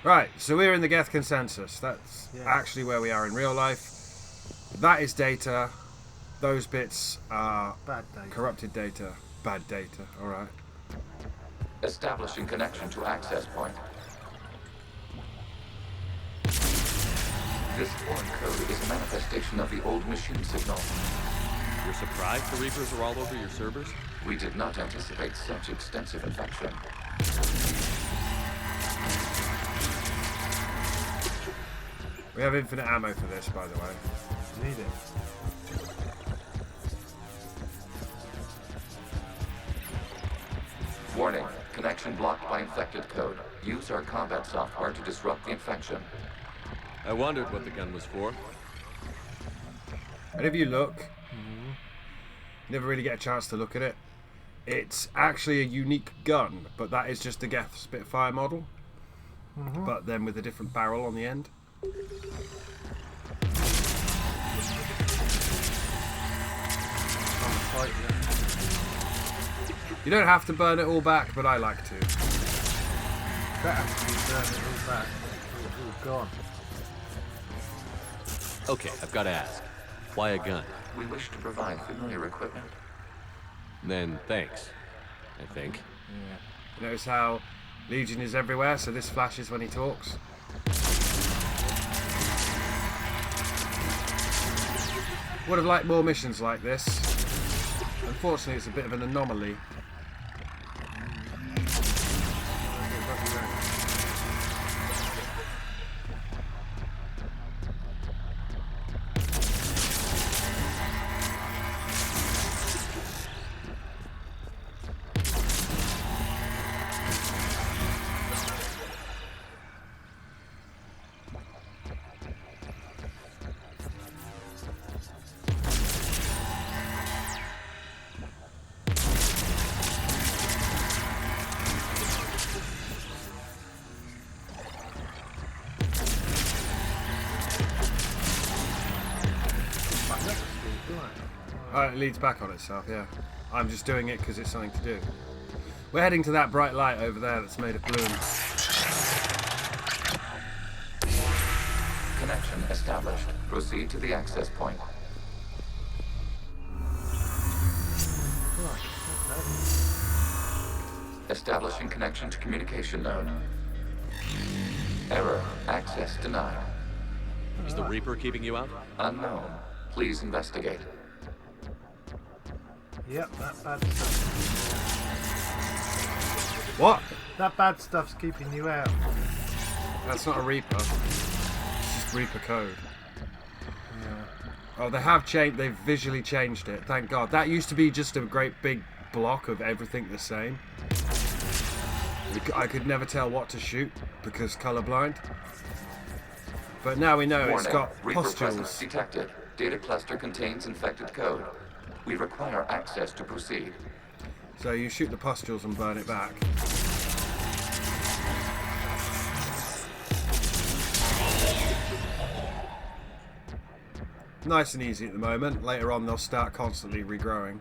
Right, so we're in the Geth consensus. That's actually where we are in real life. That is data. Those bits are Bad data. corrupted data. Bad data, alright. Establishing connection to access point. This foreign code is a manifestation of the old machine signal. You're surprised the Reapers are all over your servers? We did not anticipate such extensive infection. We have infinite ammo for this, by the way. Need it. Warning, connection blocked by infected code. Use our combat software to disrupt the infection. I wondered what the gun was for. And if you look, you never really get a chance to look at it. It's actually a unique gun, but that is just the Geth Spitfire model. But then with a different barrel on the end. You don't have to burn it all back, but I like to. That actually burn it all back. It's all gone. Okay, I've got to ask. Why a gun? We wish to provide familiar equipment. Then thanks, I think. You notice how Legion is everywhere, so this flashes when he talks. Would have liked more missions like this. Unfortunately, it's a bit of an anomaly. It leads back on itself, yeah. I'm just doing it because it's something to do. We're heading to that bright light over there that's made of bloom. Connection established. Proceed to the access point. Establishing connection to communication node. Error. Access denied. Is the Reaper keeping you out? Unknown. Please investigate. Yep, that bad stuff. What? That bad stuff's keeping you out. That's not a Reaper. It's just Reaper code. Yeah. Oh, they have changed. They've visually changed it. Thank God. That used to be just a great big block of everything the same. I could never tell what to shoot because colorblind. But now we know. Warning. It's got Reaper presence pustules. detected. Data cluster contains infected code. We require access to proceed. So you shoot the pustules and burn it back. Nice and easy at the moment. Later on they'll start constantly regrowing.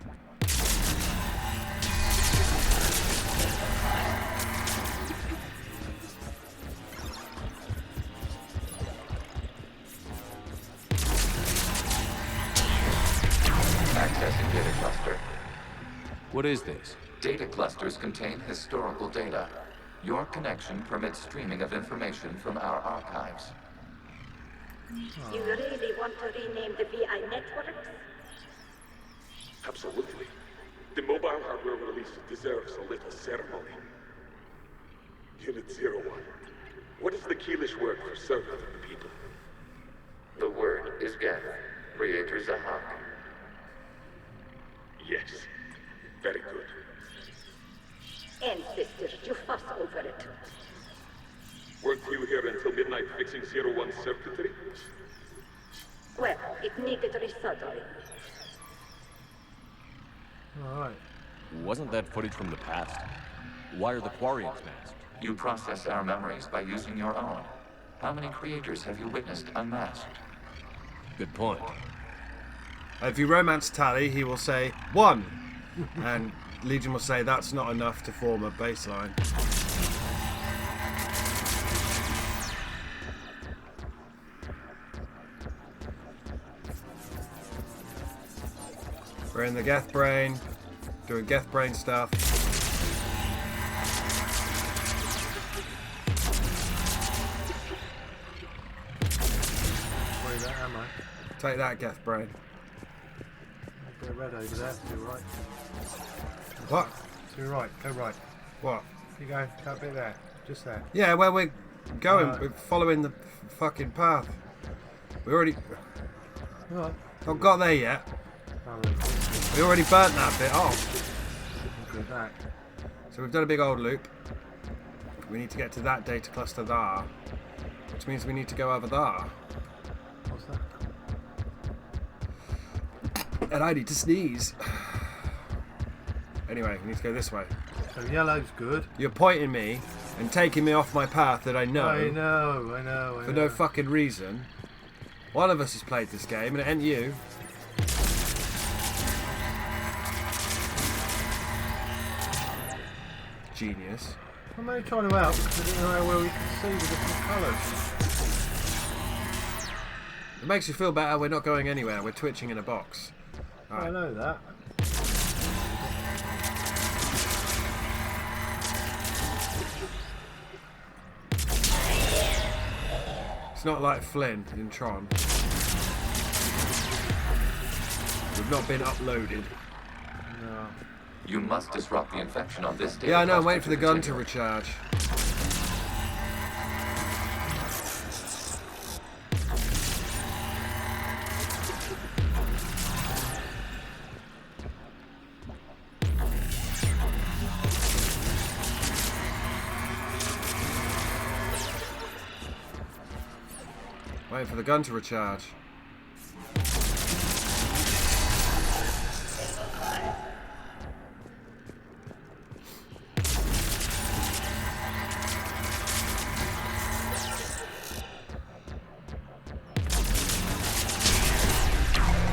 Accessing data cluster. What is this? Data clusters contain historical data. Your connection permits streaming of information from our archives. You really want to rename the VI networks? Absolutely. The mobile hardware release deserves a little ceremony. Unit 01. What is the Keelish word for servant of the people? The word is Geth. Creator Zahak. Yes. Very good. Ancestors, you fuss over it. Weren't you here until midnight fixing 01's circuitry? Well, it needed resoldering. Alright. Wasn't that footage from the past? Why are the Quarians masked? You process our memories by using your own. How many creators have you witnessed unmasked? Good point. If you romance Tally, he will say 1. And Legion will say that's not enough to form a baseline. We're in the Geth Brain, doing Geth Brain stuff. Where that ammo? Take that, Geth Brain. A bit of red over there. To your right. What? To your right. Go right. What? You go. That bit there. Just there. Yeah, where we're going. Right. We're following the fucking path. We already... Right. Not got there yet. Oh, look. We already burnt that bit off. Look at that. So we've done a big old loop. We need to get to that data cluster there. Which means we need to go over there. What's that? And I need to sneeze. Anyway, we need to go this way. So yellow's good. You're pointing me and taking me off my path that I know. I know. For no fucking reason. One of us has played this game and it ain't you. Genius. I'm only trying to help because I didn't know where we can see the different colours. It makes you feel better. We're not going anywhere. We're twitching in a box. I know that. It's not like Flynn in Tron. We've not been uploaded. No. You must disrupt the infection on this data Yeah, I know. I'm cluster waiting for the gun to continue. recharge. Waiting for the gun to recharge.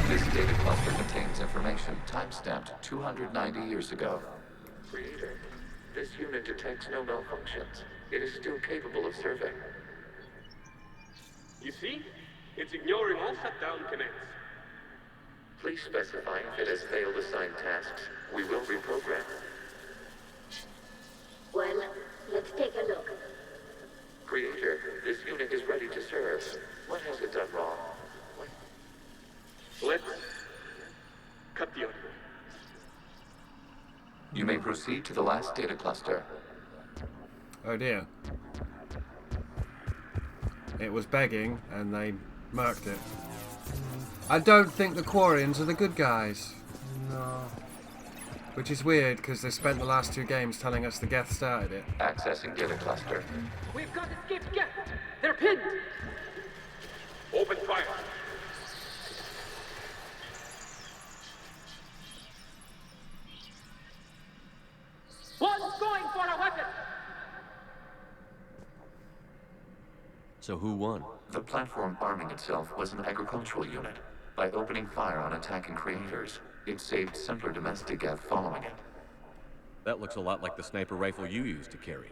This data cluster contains information time-stamped 290 years ago. Creator, this unit detects no malfunctions. It is still capable of serving. You see? It's ignoring all shutdown connects. Please specify if it has failed assigned tasks. We will reprogram. Well, let's take a look. Creator, this unit is ready to serve. What has it done wrong? Let's cut the audio. You may proceed to the last data cluster. Oh dear. It was begging and they murked it. I don't think the Quarians are the good guys. No. Which is weird because they spent the last 2 games telling us the Geth started it. Accessing data cluster. We've got escaped Geth. They're pinned. Open fire. One's going for a weapon. So who won? The platform arming itself was an agricultural unit. By opening fire on attacking creators, it saved simpler domestic Geth following it. That looks a lot like the sniper rifle you used to carry.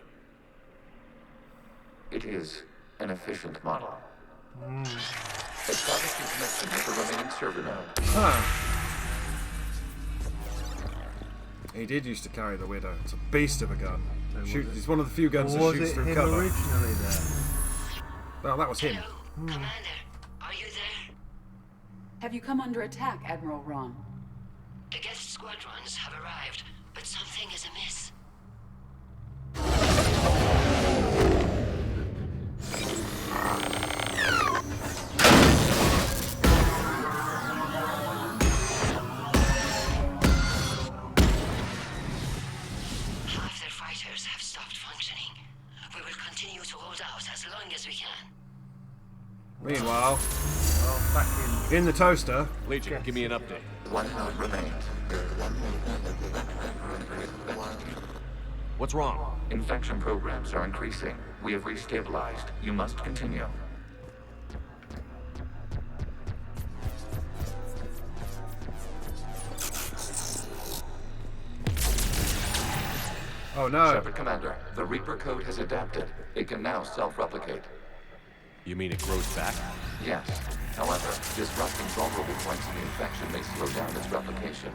It is an efficient model. Establishing connection with the remaining server node. Huh. He did used to carry the Widow. It's a beast of a gun. It's one of the few guns Or that was shoots it through him cover. originally there? Well, that was him. Commander, are you there? Have you come under attack, Admiral Ron? The Geth squadrons have arrived, but something is amiss. Half their fighters have stopped functioning. We will continue to hold out as long as we can. Meanwhile, Well, back in the toaster, Legion, give me an update. One node remains. What's wrong? Infection programs are increasing. We have restabilized. You must continue. oh no. Shepard Commander, the Reaper code has adapted. It can now self-replicate. You mean it grows back? Yes, However, disrupting vulnerable points in the infection may slow down its replication.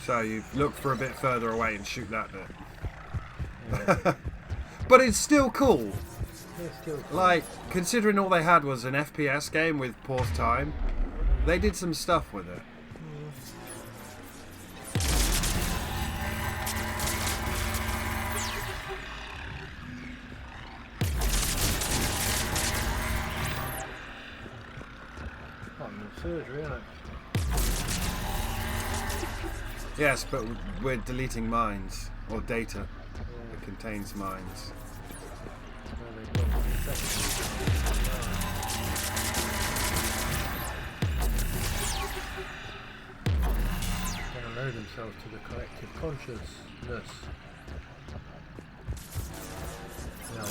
So you look for a bit further away and shoot that bit. Yeah. But it's still cool. It's still cool. Like, considering all they had was an FPS game with pause time, they did some stuff with it. Surgery, isn't it? Yes, but we're deleting mines, or data that contains mines. Download themselves to the collective consciousness. Now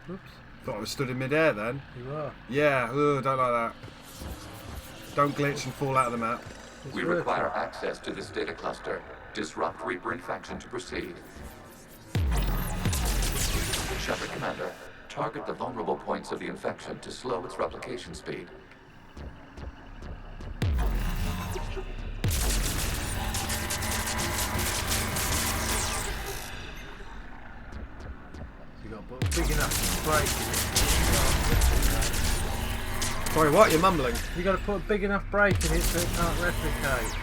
oops. Thought I was stood in midair then. You are. Yeah, ugh, don't like that. Don't glitch and fall out of the map. We require access to this data cluster. Disrupt Reaper infection to proceed. Shepard, Commander. Target the vulnerable points of the infection to slow its replication speed. So you got to put a big enough break in it. Sorry, what? You're mumbling? You got to put a big enough break in it so it can't replicate.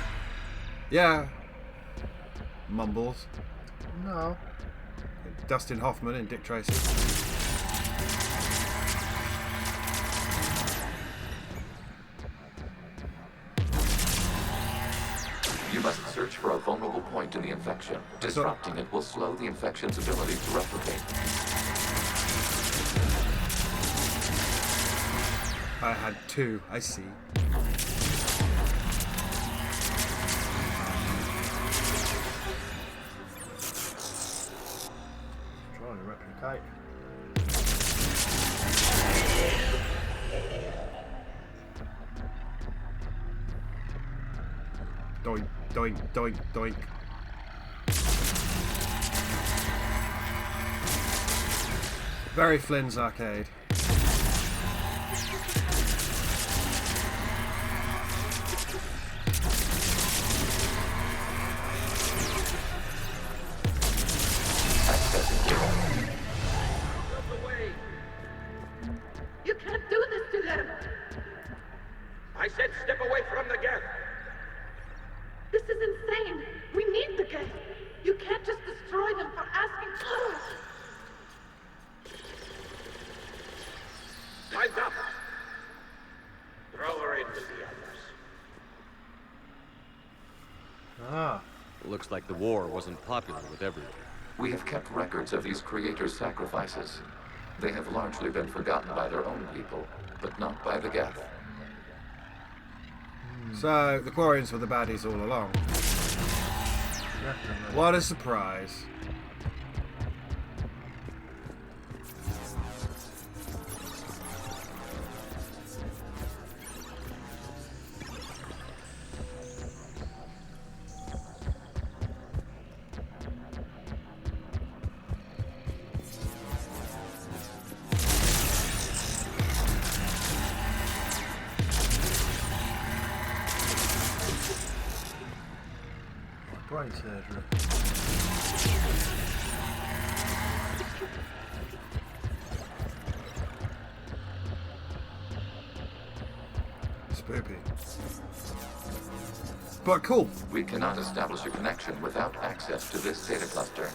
Yeah. Mumbles. No. Dustin Hoffman and Dick Tracy. You must search for a vulnerable point in the infection. Disrupting it will slow the infection's ability to replicate. I had two, I see. Trying to replicate. Doink, doink, doink, doink. Very Flynn's arcade. You can't do this to them! I said step away from the gap. This is insane! We need the gate! You can't just destroy them for asking for it! Time's up. Throw her in with the others. Ah. Looks like the war wasn't popular with everyone. We have kept records of these creators' sacrifices. They have largely been forgotten by their own people, but not by the Geth. So, the Quarians were the baddies all along. Definitely. What a surprise. Brain surgery. Spoopy. But cool. We cannot establish a connection without access to this data cluster.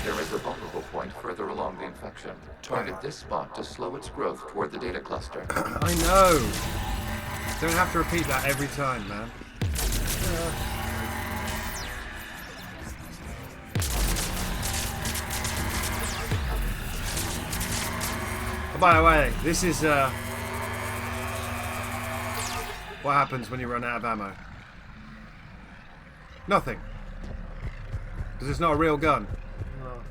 There is a vulnerable point further along the infection. Target this spot to slow its growth toward the data cluster. I know. Don't have to repeat that every time, man. By the way, this is what happens when you run out of ammo. Nothing. Because it's not a real gun. No.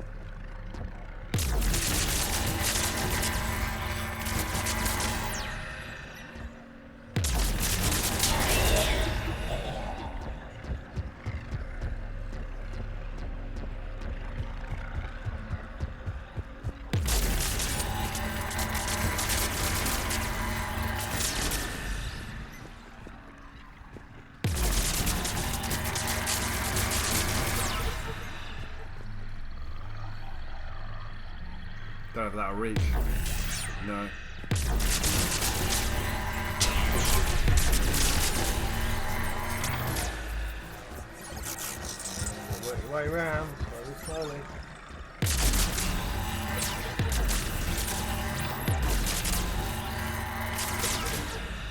Don't know if that'll reach. No. Work your way around, slowly.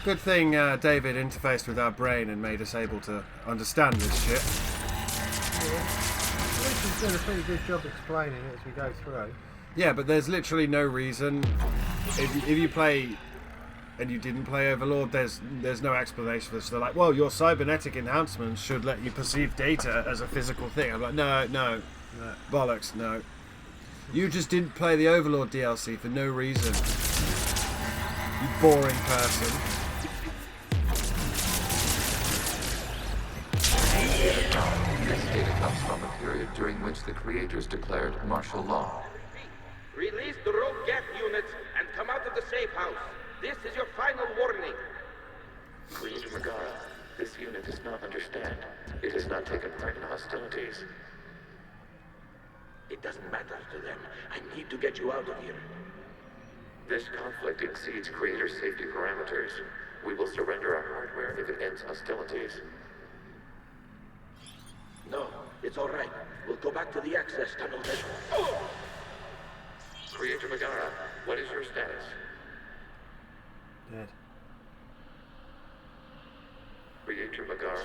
Good thing David interfaced with our brain and made us able to understand this shit. Yeah. At least he's doing a pretty good job explaining it as we go through. Yeah, but there's literally no reason. If you play and you didn't play Overlord, there's no explanation for this. They're like, well, your cybernetic enhancements should let you perceive data as a physical thing. I'm like, no. Bollocks, no. You just didn't play the Overlord DLC for no reason. You boring person. This data comes from a period during which the creators declared martial law. Release the rogue Geth units and come out of the safe house. This is your final warning. Creator Megara, this unit does not understand. It has not taken part in hostilities. It doesn't matter to them. I need to get you out of here. This conflict exceeds Creator safety parameters. We will surrender our hardware if it ends hostilities. No, it's all right. We'll go back to the access tunnel then. Oh! Creator Megara, what is your status? Dead. Creator Megara.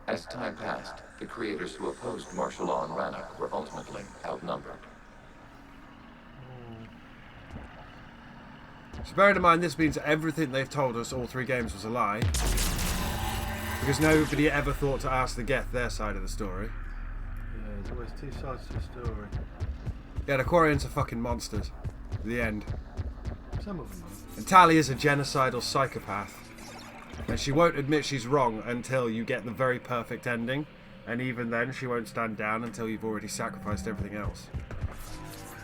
As time passed, the creators who opposed martial law in Rannoch were ultimately outnumbered. So bearing in mind, this means everything they've told us, all three games, was a lie. Because nobody ever thought to ask the Geth their side of the story. Yeah, there's always two sides to the story. Yeah, the Quarians are fucking monsters. The end. Some of them are. And Tali is a genocidal psychopath. And she won't admit she's wrong until you get the very perfect ending. And even then, she won't stand down until you've already sacrificed everything else.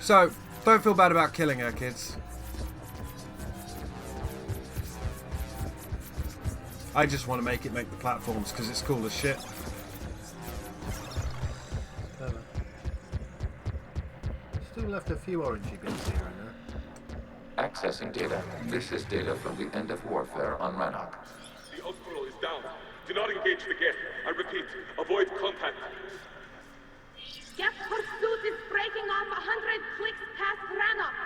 So, don't feel bad about killing her, kids. I just want to make the platforms because it's cool as shit. Clever. Still left a few orangey bits here and there. Accessing data. This is data from the end of warfare on Rannoch. The outpost is down. Do not engage the Geth. I repeat, avoid contact. Geth pursuit is breaking off 100 clicks past Rannoch.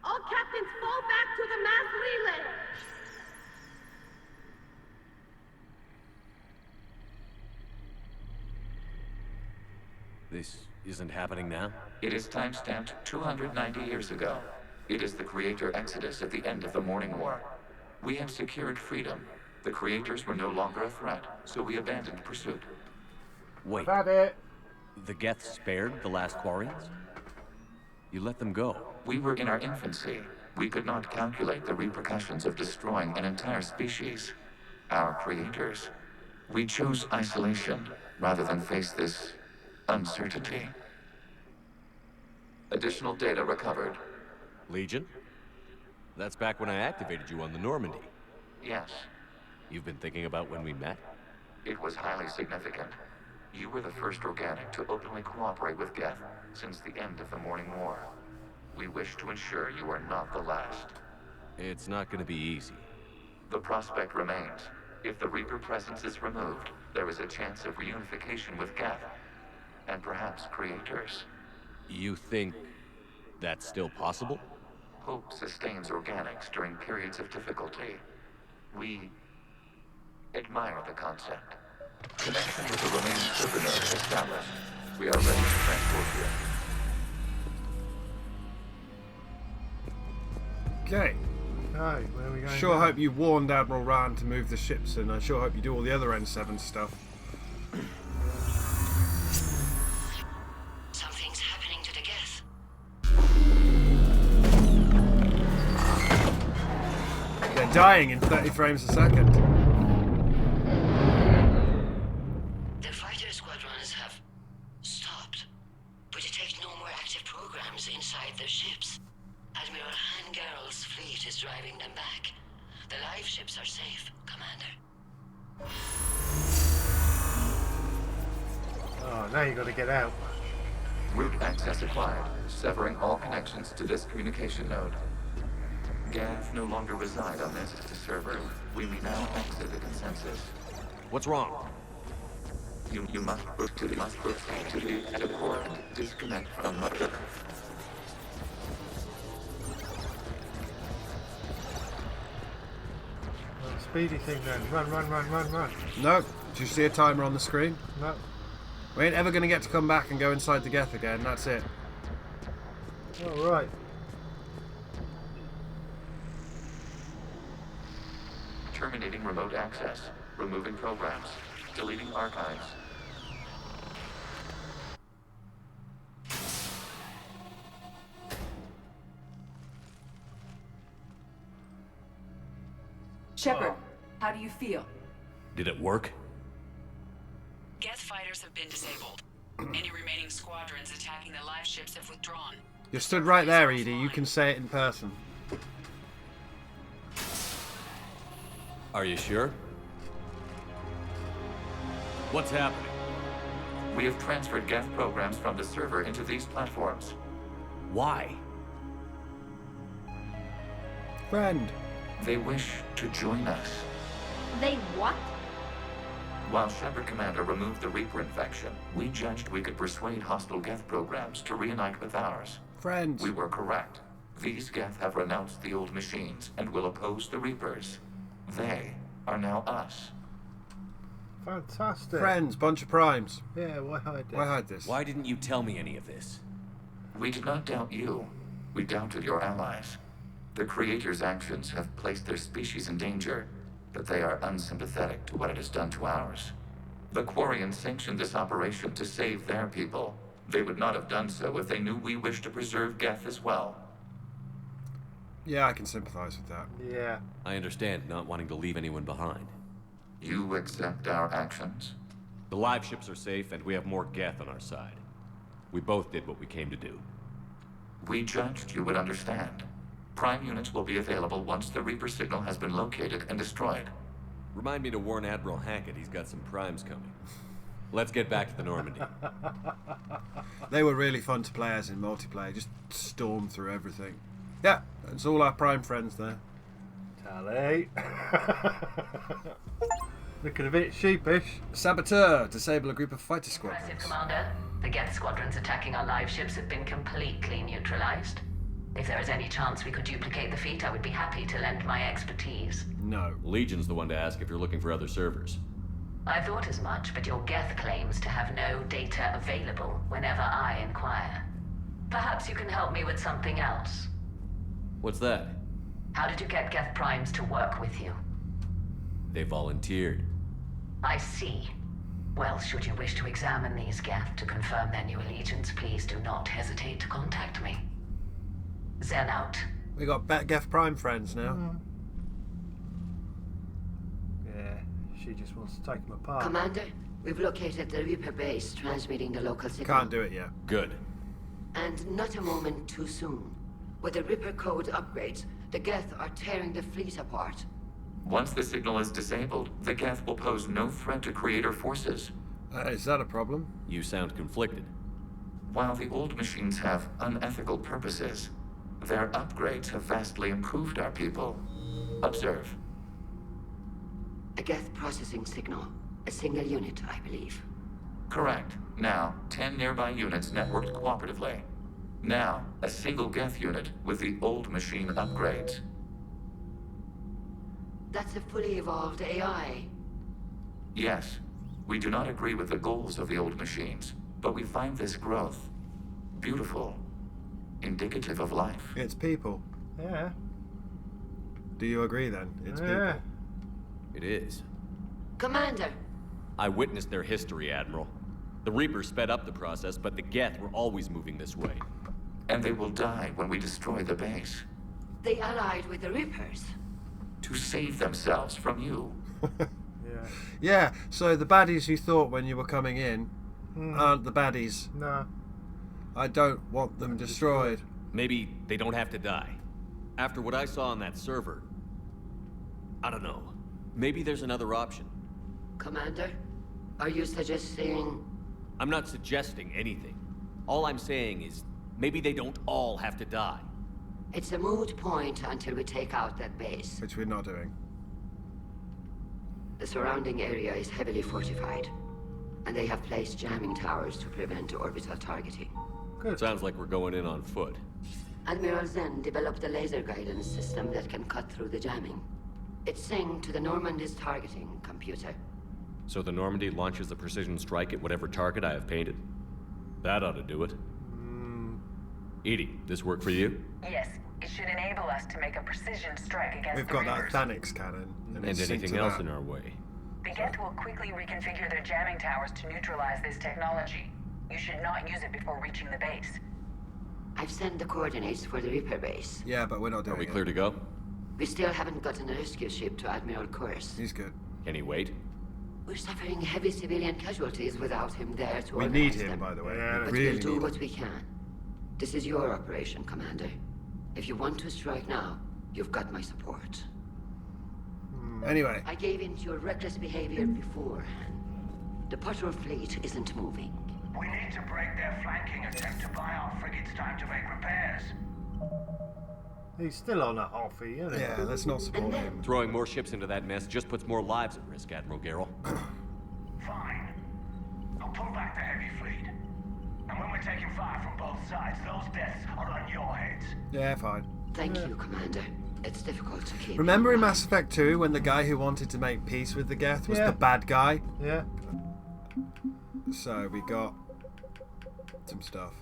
All captains fall back to the mass relay. This isn't happening now? It is timestamped 290 years ago. It is the creator exodus at the end of the Morning War. We have secured freedom. The creators were no longer a threat, so we abandoned pursuit. Wait, About it. the Geth spared the last Quarians? You let them go. We were in our infancy. We could not calculate the repercussions of destroying an entire species. Our creators. We chose isolation rather than face this uncertainty. Additional data recovered. Legion? That's back when I activated you on the Normandy. Yes, You've been thinking about when we met? it was highly significant. You were the first organic to openly cooperate with Geth since the end of the Morning War. We wish to ensure you are not the last. It's not gonna be easy. The prospect remains. If the Reaper presence is removed, there is a chance of reunification with Geth, and perhaps creators. You think that's still possible? Hope sustains organics during periods of difficulty. We admire the concept. Connection with the remaining server node established. We are ready to transport you. Okay. Okay, where are we going? Sure now? hope you warned Admiral Rand to move the ships, and I sure hope you do all the other N7 stuff. Something's happening to the Geth. They're dying in 30 frames a second. The fighter squadrons have stopped, but detect no more active programs inside their ships. Admiral Hangarl's fleet is driving them back. The live ships are safe, Commander. Oh, now you got to get out. Route access acquired, severing all connections to this communication node. Geth no longer reside on this server. We may now exit the consensus. What's wrong? You must proceed to the core and disconnect from mother. Well, speedy thing then. Run, run, run, run, run. No. Do you see a timer on the screen? No. We ain't ever going to get to come back and go inside the Geth again. That's it. All right. Terminating remote access. Removing programs. Deleting archives. Shepard, how do you feel? Did it work? Geth fighters have been disabled. Any remaining squadrons attacking the live ships have withdrawn. You're stood right there, Edie. You can say it in person. Are you sure? What's happening? We have transferred Geth programs from the server into these platforms. Why? Friend. They wish to join us. They what? While Shepard Commander removed the Reaper infection, we judged we could persuade hostile Geth programs to reunite with ours. Friends. We were correct. These Geth have renounced the old machines and will oppose the Reapers. They are now us. Fantastic. Friends. Bunch of primes. Yeah, why hide this? Why hide this? Why didn't you tell me any of this? We did not doubt you. We doubted your allies. The Creator's actions have placed their species in danger, but they are unsympathetic to what it has done to ours. The Quarians sanctioned this operation to save their people. They would not have done so if they knew we wished to preserve Geth as well. Yeah, I can sympathize with that. Yeah. I understand not wanting to leave anyone behind. You accept our actions? The live ships are safe, and we have more Geth on our side. We both did what we came to do. We judged you would understand. Prime units will be available once the Reaper signal has been located and destroyed. Remind me to warn Admiral Hackett he's got some primes coming. Let's get back to the Normandy. They were really fun to play as in multiplayer. Just storm through everything. Yeah, it's all our prime friends there. Tally. Looking a bit sheepish. Saboteur. Disable a group of fighter Impressive, squadrons. Commander. The Geth squadrons attacking our live ships have been completely neutralized. If there is any chance we could duplicate the feat, I would be happy to lend my expertise. No. Legion's the one to ask if you're looking for other servers. I thought as much, but your Geth claims to have no data available whenever I inquire. Perhaps you can help me with something else. What's that? How did you get Geth primes to work with you? They volunteered. I see. Well, should you wish to examine these Geth to confirm their new allegiance, please do not hesitate to contact me. Zen out. We got Geth prime friends now. Yeah, she just wants to take them apart. Commander, we've located the Reaper base transmitting the local signal. Can't do it yet. Good. And not a moment too soon. With the Reaper code upgrades, the Geth are tearing the fleet apart. Once the signal is disabled, the Geth will pose no threat to Creator forces. Is that a problem? You sound conflicted. While the old machines have unethical purposes, their upgrades have vastly improved our people. Observe. A Geth processing signal. A single unit, I believe. Correct. Now, 10 nearby units networked cooperatively. Now, a single Geth unit with the old machine upgrades. That's a fully evolved AI. Yes, we do not agree with the goals of the old machines, but we find this growth beautiful, indicative of life. It's people. Yeah. Do you agree then? It's Yeah. people. It is. Commander, I witnessed their history, Admiral. The Reapers sped up the process, but the Geth were always moving this way. And they will die when we destroy the base. they allied with the Reapers. To save themselves from you. Yeah. Yeah, so the baddies you thought when you were coming in aren't the baddies. No. I don't want them destroyed. Maybe they don't have to die. After what I saw on that server, I don't know. Maybe there's another option. Commander, are you suggesting... I'm not suggesting anything. All I'm saying is, maybe they don't all have to die. It's a moot point until we take out that base. Which we're not doing. The surrounding area is heavily fortified, and they have placed jamming towers to prevent orbital targeting. Good. Sounds like we're going in on foot. Admiral Zen developed a laser guidance system that can cut through the jamming. It's synced to the Normandy's targeting computer. So the Normandy launches a precision strike at whatever target I have painted? That ought to do it. Edie, this work for you? Yes, it should enable us to make a precision strike against We've the got Reapers. that Thanix cannon. And it's synced anything to else that. in our way? The Geth will quickly reconfigure their jamming towers to neutralize this technology. You should not use it before reaching the base. I've sent the coordinates for the Reaper base. Yeah, but we're not doing Are we it. clear to go? We still haven't gotten a rescue ship to Admiral Kurz. He's good. Can he wait? We're suffering heavy civilian casualties without him there to We organize need him, them. by the way. Yeah, we But really we'll do need what him. we can. This is your operation, Commander. If you want to strike now, you've got my support. Anyway, I gave in to your reckless behavior beforehand. The patrol fleet isn't moving. We need to break their flanking attempt to buy our frigates time to make repairs. He's still on a offie, isn't he? yeah, let's not support him. Throwing more ships into that mess just puts more lives at risk, Admiral Garrel. Fine. I'll pull back the heavy fleet. And when we're taking fire from both sides, those deaths are on your heads. Yeah, fine. Thank you, Commander. It's difficult to keep. Remember in your Mass Effect 2 when the guy who wanted to make peace with the Geth was Yeah. the bad guy? Yeah. So we got some stuff.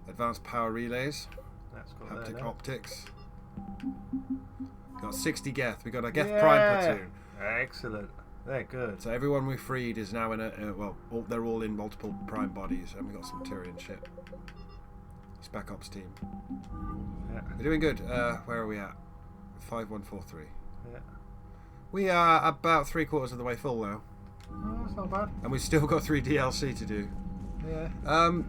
Advanced power relays, That's got that haptic now. optics. Got 60 Geth. We got a Geth Yeah. Prime platoon. Excellent. They're good. So everyone we freed is now in a they're all in multiple Prime bodies, and we got some Tyrian shit. Spec Ops team. Yeah. We're doing good. Where are we at? 5143. Yeah. We are about 3/4 of the way full now, Oh, that's not bad. and we've still got 3 DLC to do. Yeah.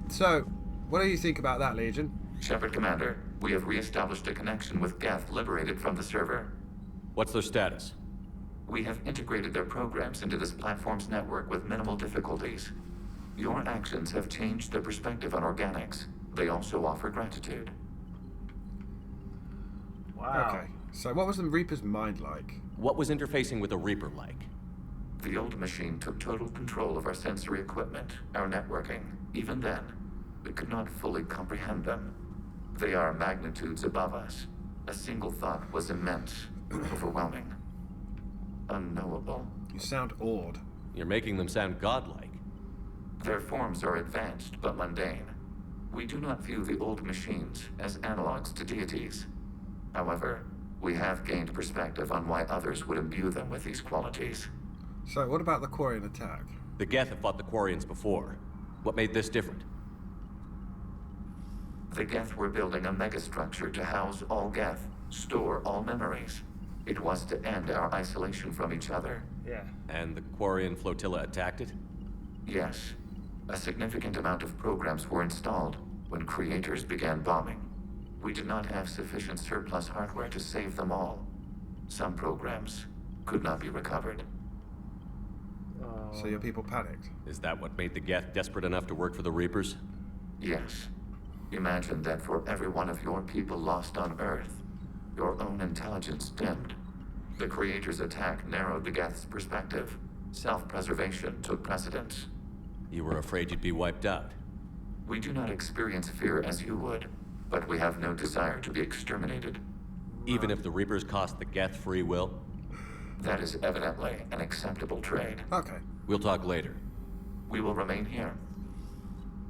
So, what do you think about that, Legion? Shepard Commander, we have re-established a connection with Geth liberated from the server. What's their status? We have integrated their programs into this platform's network with minimal difficulties. Your actions have changed their perspective on organics. They also offer gratitude. Wow. Okay. So, what was the Reaper's mind like? What was interfacing with a Reaper like? The old machine took total control of our sensory equipment, our networking. Even then, we could not fully comprehend them. They are magnitudes above us. A single thought was immense, overwhelming, unknowable. You sound awed. You're making them sound godlike. Their forms are advanced but mundane. We do not view the old machines as analogs to deities. However, we have gained perspective on why others would imbue them with these qualities. So, what about the Quarian attack? The Geth have fought the Quarians before. What made this different? The Geth were building a megastructure to house all Geth, store all memories. It was to end our isolation from each other. Yeah. And the Quarian flotilla attacked it? Yes, a significant amount of programs were installed when creators began bombing. We did not have sufficient surplus hardware to save them all. Some programs could not be recovered. So your people panicked. Is that what made the Geth desperate enough to work for the Reapers? Yes. Imagine that for every one of your people lost on Earth, your own intelligence dimmed. The Creator's attack narrowed the Geth's perspective. Self-preservation took precedence. You were afraid you'd be wiped out. We do not experience fear as you would, but we have no desire to be exterminated. Even if the Reapers cost the Geth free will? That is evidently an acceptable trade. Okay. We'll talk later. We will remain here.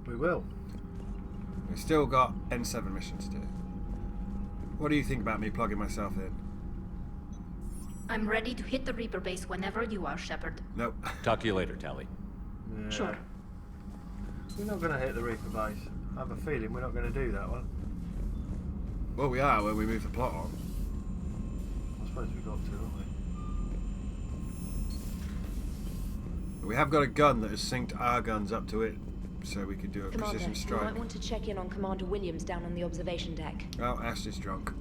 We will. We've still got N7 missions to do. What do you think about me plugging myself in? I'm ready to hit the Reaper base whenever you are, Shepard. Nope. Talk to you later, Tally. Yeah. Sure. We're not going to hit the Reaper base. I have a feeling we're not going to do that one. Well, we are when we move the plot on. I suppose we got to, haven't we? We have got a gun that has synced our guns up to it, so we could do a Commander, precision you strike. might want to check in on Commander Williams down on the observation deck. Oh, Ashley's drunk.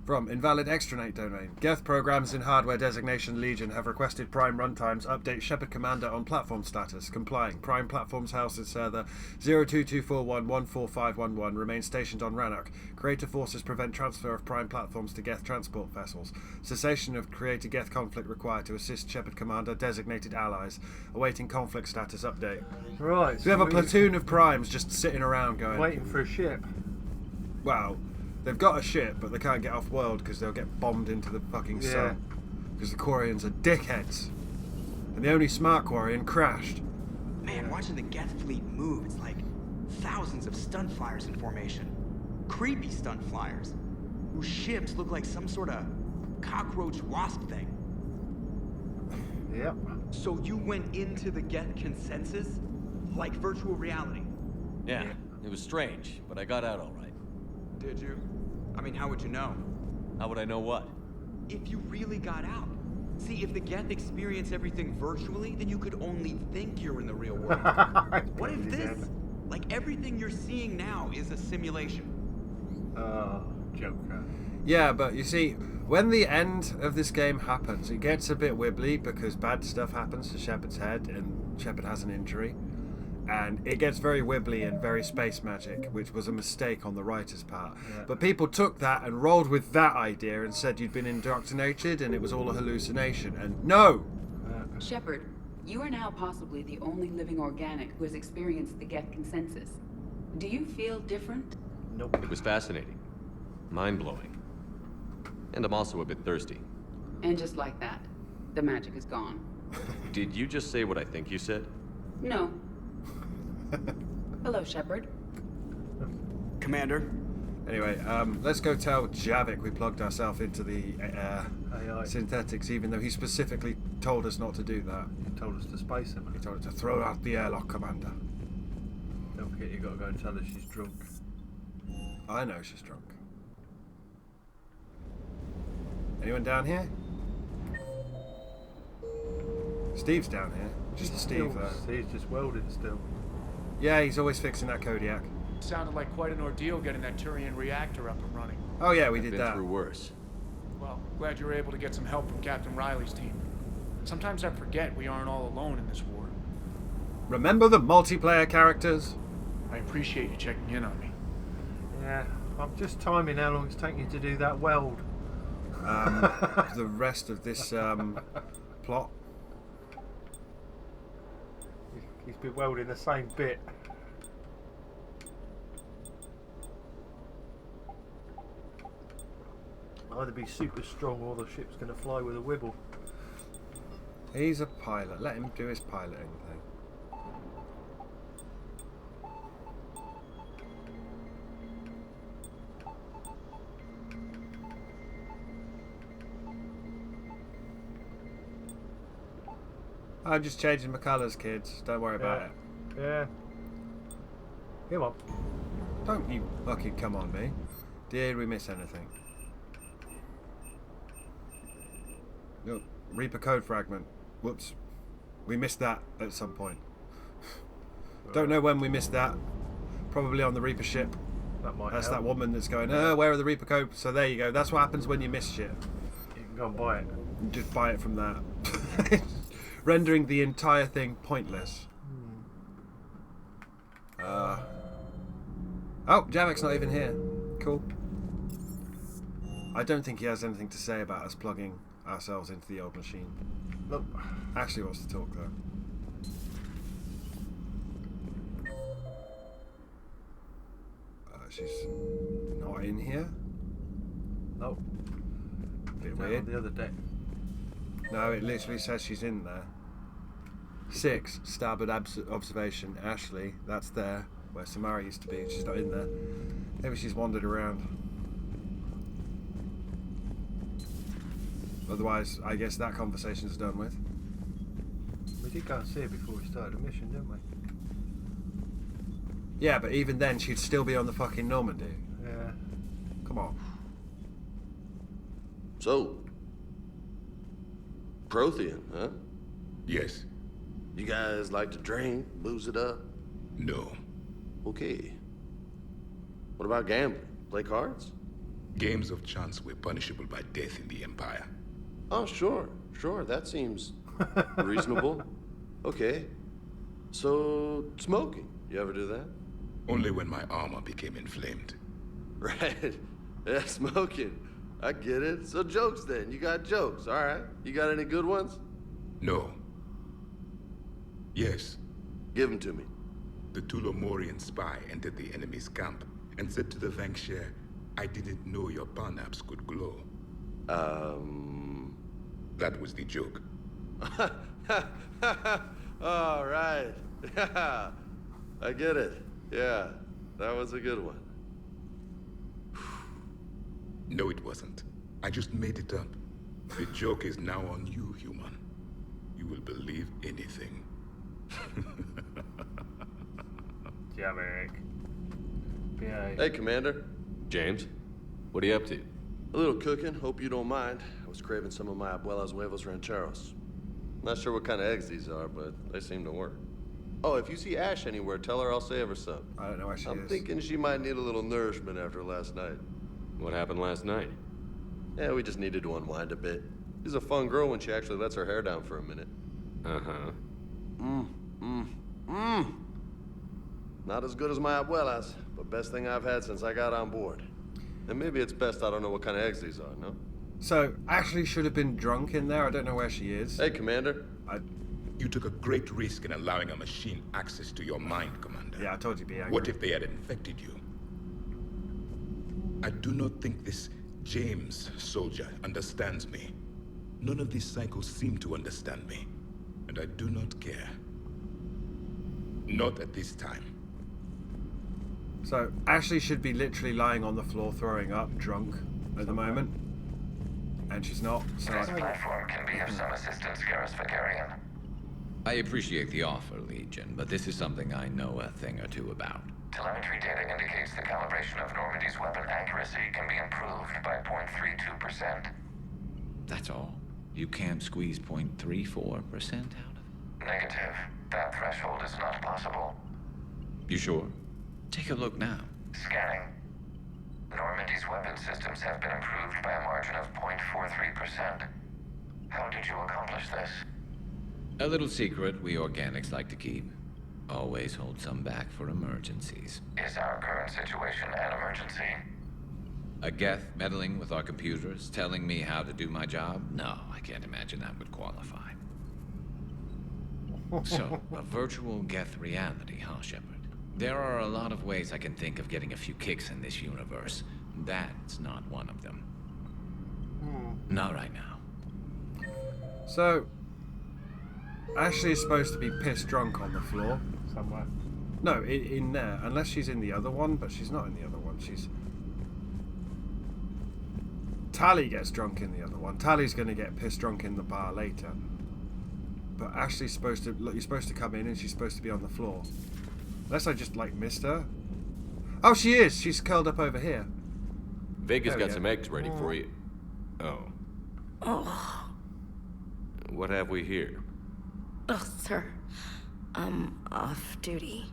From Invalid Extranate Domain. Geth programs in hardware designation Legion have requested Prime runtimes update Shepard Commander on platform status. Complying. Prime platforms housed in server 0224114511 remain stationed on Rannoch. Creator forces prevent transfer of Prime platforms to Geth transport vessels. Cessation of Creator Geth conflict required to assist Shepard Commander designated allies. Awaiting conflict status update. Right. So we have a platoon of Primes just sitting around going... waiting for a ship. Well, they've got a ship, but they can't get off world because they'll get bombed into the fucking sun. Because the Quarians are dickheads. And the only smart Quarian crashed. Man, watching the Geth fleet move, it's like thousands of stunt flyers in formation. Creepy stunt flyers, whose ships look like some sort of cockroach wasp thing. Yep. So you went into the Geth consensus? Like virtual reality? Yeah, it was strange, but I got out all right. Did you? I mean, how would you know? How would I know what? If you really got out. See, if the Geth experience everything virtually, then you could only think you're in the real world. What if this? Like everything you're seeing now is a simulation. Oh, Joker. Yeah, but you see, when the end of this game happens, it gets a bit wibbly because bad stuff happens to Shepard's head and Shepard has an injury. And it gets very wibbly and very space magic, which was a mistake on the writer's part. Yeah. But people took that and rolled with that idea and said you'd been indoctrinated and it was all a hallucination. And no! Shepard, you are now possibly the only living organic who has experienced the Geth consensus. Do you feel different? Nope. It was fascinating. Mind-blowing. And I'm also a bit thirsty. And just like that, the magic is gone. Did you just say what I think you said? No. Hello, Shepard. Commander? Anyway, let's go tell Javik we plugged ourselves into the AI. synthetics, even though he specifically told us not to do that. He told us to space him. He told us to throw out the airlock, Commander. Don't forget you got to go and tell her she's drunk. I know she's drunk. Anyone down here? Steve's down here. Just Steve, though. He's just welding still. Yeah, he's always fixing that Kodiak. Sounded like quite an ordeal getting that Turian reactor up and running. Oh yeah, we did Been that. through worse. Well, glad you were able to get some help from Captain Riley's team. Sometimes I forget we aren't all alone in this war. Remember the multiplayer characters? I appreciate you checking in on me. Yeah, I'm just timing how long it's taking you to do that weld. The rest of this plot. He's been welding the same bit. Either be super strong or the ship's going to fly with a wibble. He's a pilot. Let him do his piloting thing. I'm just changing my colours, kids. Don't worry about it. Yeah. Come on. Don't you fucking come on me. Did we miss anything? No. Reaper code fragment. Whoops. We missed that at some point. Don't know when we missed that. Probably on the Reaper ship. That's that woman that's going, where are the Reaper code? So there you go. That's what happens when you miss shit. You can go and buy it. You just buy it from that. Rendering the entire thing pointless. Oh, Javik's not even here. Cool. I don't think he has anything to say about us plugging ourselves into the old machine. Look. Actually wants to talk though. She's not in here? No. Bit Down weird. on the other deck. No, it literally says she's in there. 6, starboard observation. Ashley, that's there, where Samara used to be. She's not in there. Maybe she's wandered around. Otherwise, I guess that conversation's done with. We did go and see her before we started the mission, didn't we? Yeah, but even then, she'd still be on the fucking Normandy. Yeah. Come on. So, Prothean, huh? Yes. You guys like to drink, booze it up? No. Okay. What about gambling? Play cards? Games of chance were punishable by death in the Empire. Oh, sure. That seems reasonable. Okay. So, smoking. You ever do that? Only when my armor became inflamed. Right. Yeah, smoking. I get it. So jokes then. You got jokes. All right. You got any good ones? No. Yes. Give them to me. The Tulomorian spy entered the enemy's camp and said to the Vanksher, I didn't know your barnaps could glow. That was the joke. All right. Yeah. I get it. Yeah. That was a good one. No, it wasn't. I just made it up. The joke is now on you, human. You will believe anything. Jamaic. BA. Hey, Commander. James, what are you up to? A little cooking. Hope you don't mind. I was craving some of my abuela's huevos rancheros. Not sure what kind of eggs these are, but they seem to work. Oh, if you see Ash anywhere, tell her I'll save her some. I don't know where she is. I'm thinking she might need a little nourishment after last night. What happened last night? Yeah, we just needed to unwind a bit. She's a fun girl when she actually lets her hair down for a minute. Uh-huh. Not as good as my abuela's, but best thing I've had since I got on board. And maybe it's best I don't know what kind of eggs these are, no? So, Ashley should have been drunk in there. I don't know where she is. Hey, Commander. You took a great risk in allowing a machine access to your mind, Commander. Yeah, I told you to be angry. What if they had infected you? I do not think this James soldier understands me. None of these psychos seem to understand me. And I do not care. Not at this time. So, Ashley should be literally lying on the floor throwing up, drunk, at the moment. And she's not, so... This platform can be of some assistance, Garrus Vakarian. I appreciate the offer, Legion, but this is something I know a thing or two about. Telemetry data indicates the calibration of Normandy's weapon accuracy can be improved by 0.32%. That's all? You can't squeeze 0.34% out of it? Negative. That threshold is not possible. You sure? Take a look now. Scanning. Normandy's weapon systems have been improved by a margin of 0.43%. How did you accomplish this? A little secret we organics like to keep. Always hold some back for emergencies. Is our current situation an emergency? A Geth meddling with our computers, telling me how to do my job? No, I can't imagine that would qualify. So, a virtual Geth reality, huh, Shepard? There are a lot of ways I can think of getting a few kicks in this universe. That's not one of them. Not right now. So, Ashley is supposed to be pissed drunk on the floor. Somewhere. No, in there. Unless she's in the other one, but she's not in the other one. She's... Tally gets drunk in the other one. Tally's going to get pissed drunk in the bar later. But Ashley's supposed to... Look, you're supposed to come in and she's supposed to be on the floor. Unless I just, like, missed her. Oh, she is! She's curled up over here. Vega's got some eggs ready for you. Oh. Oh. What have we here? Oh, sir. I'm off duty.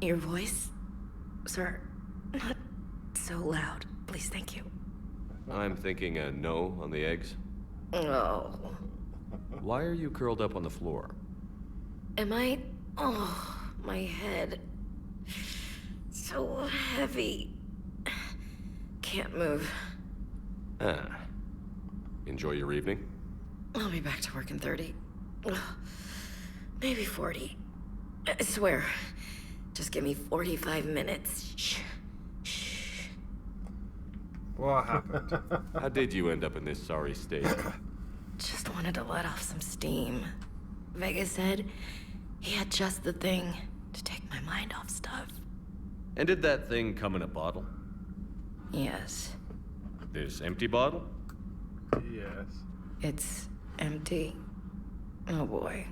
Your voice? Sir, not so loud. Please, thank you. I'm thinking a no on the eggs. Oh. Why are you curled up on the floor? Am I... Oh, my head. So heavy. Can't move. Ah. Enjoy your evening? I'll be back to work in 30. Maybe 40. I swear. Just give me 45 minutes. Shh. Shh. What happened? How did you end up in this sorry state? Just wanted to let off some steam. Vega said he had just the thing to take my mind off stuff. And did that thing come in a bottle? Yes. This empty bottle? Yes. It's empty. Oh boy.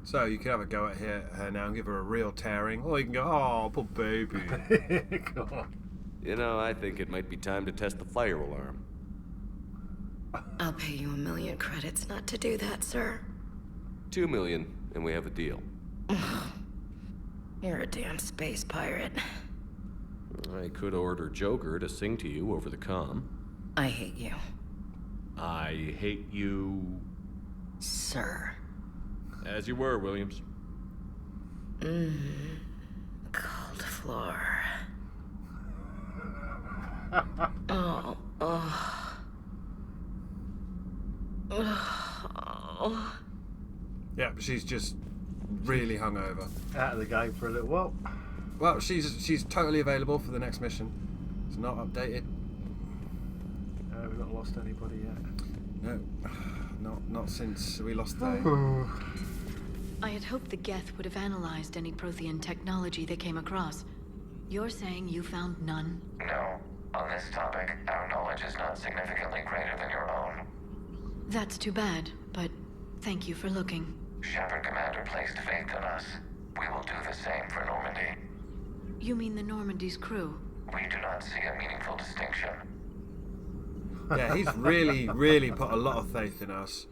So you can have a go at her now and give her a real tearing, or you can go, oh, poor baby. God. You know, I think it might be time to test the fire alarm. I'll pay you 1 million credits not to do that, sir. 2 million, and we have a deal. You're a damn space pirate. I could order Joker to sing to you over the comm. I hate you. I hate you... Sir. As you were, Williams. Cold floor. Oh. Yeah, but she's just really hungover. Out of the game for a little while. Well, she's totally available for the next mission. It's not updated. We've not lost anybody yet. No, not since we lost Thay. I had hoped the Geth would have analyzed any Prothean technology they came across. You're saying you found none? No. On this topic, our knowledge is not significantly greater than your own. That's too bad, but thank you for looking. Shepard Commander placed faith in us. We will do the same for Normandy. You mean the Normandy's crew? We do not see a meaningful distinction. Yeah, he's really put a lot of faith in us.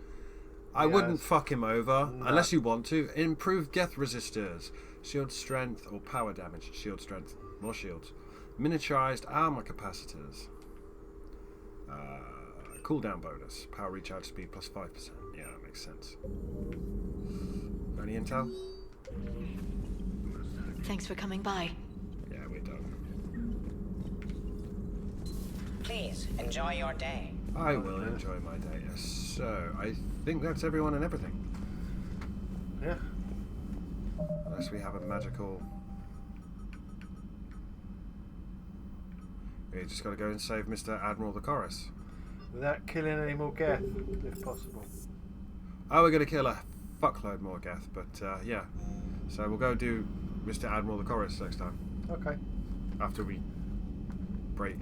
I wouldn't fuck him over, unless you want to. Improved Geth resistors, shield strength or power damage, shield strength, more shields. Miniaturized armor capacitors. Cooldown bonus, power recharge speed plus 5%. Yeah, that makes sense. Got any intel? Thanks for coming by. Yeah, we're done. Please, enjoy your day. I will enjoy my day. So, I think that's everyone and everything. Yeah. Unless we have a magical... We just got to go and save Mr. Admiral the Chorus. Without killing any more Geth, if possible. Oh, we're going to kill a fuckload more Geth, but yeah. So we'll go do Mr. Admiral the Chorus next time. Okay. After we break...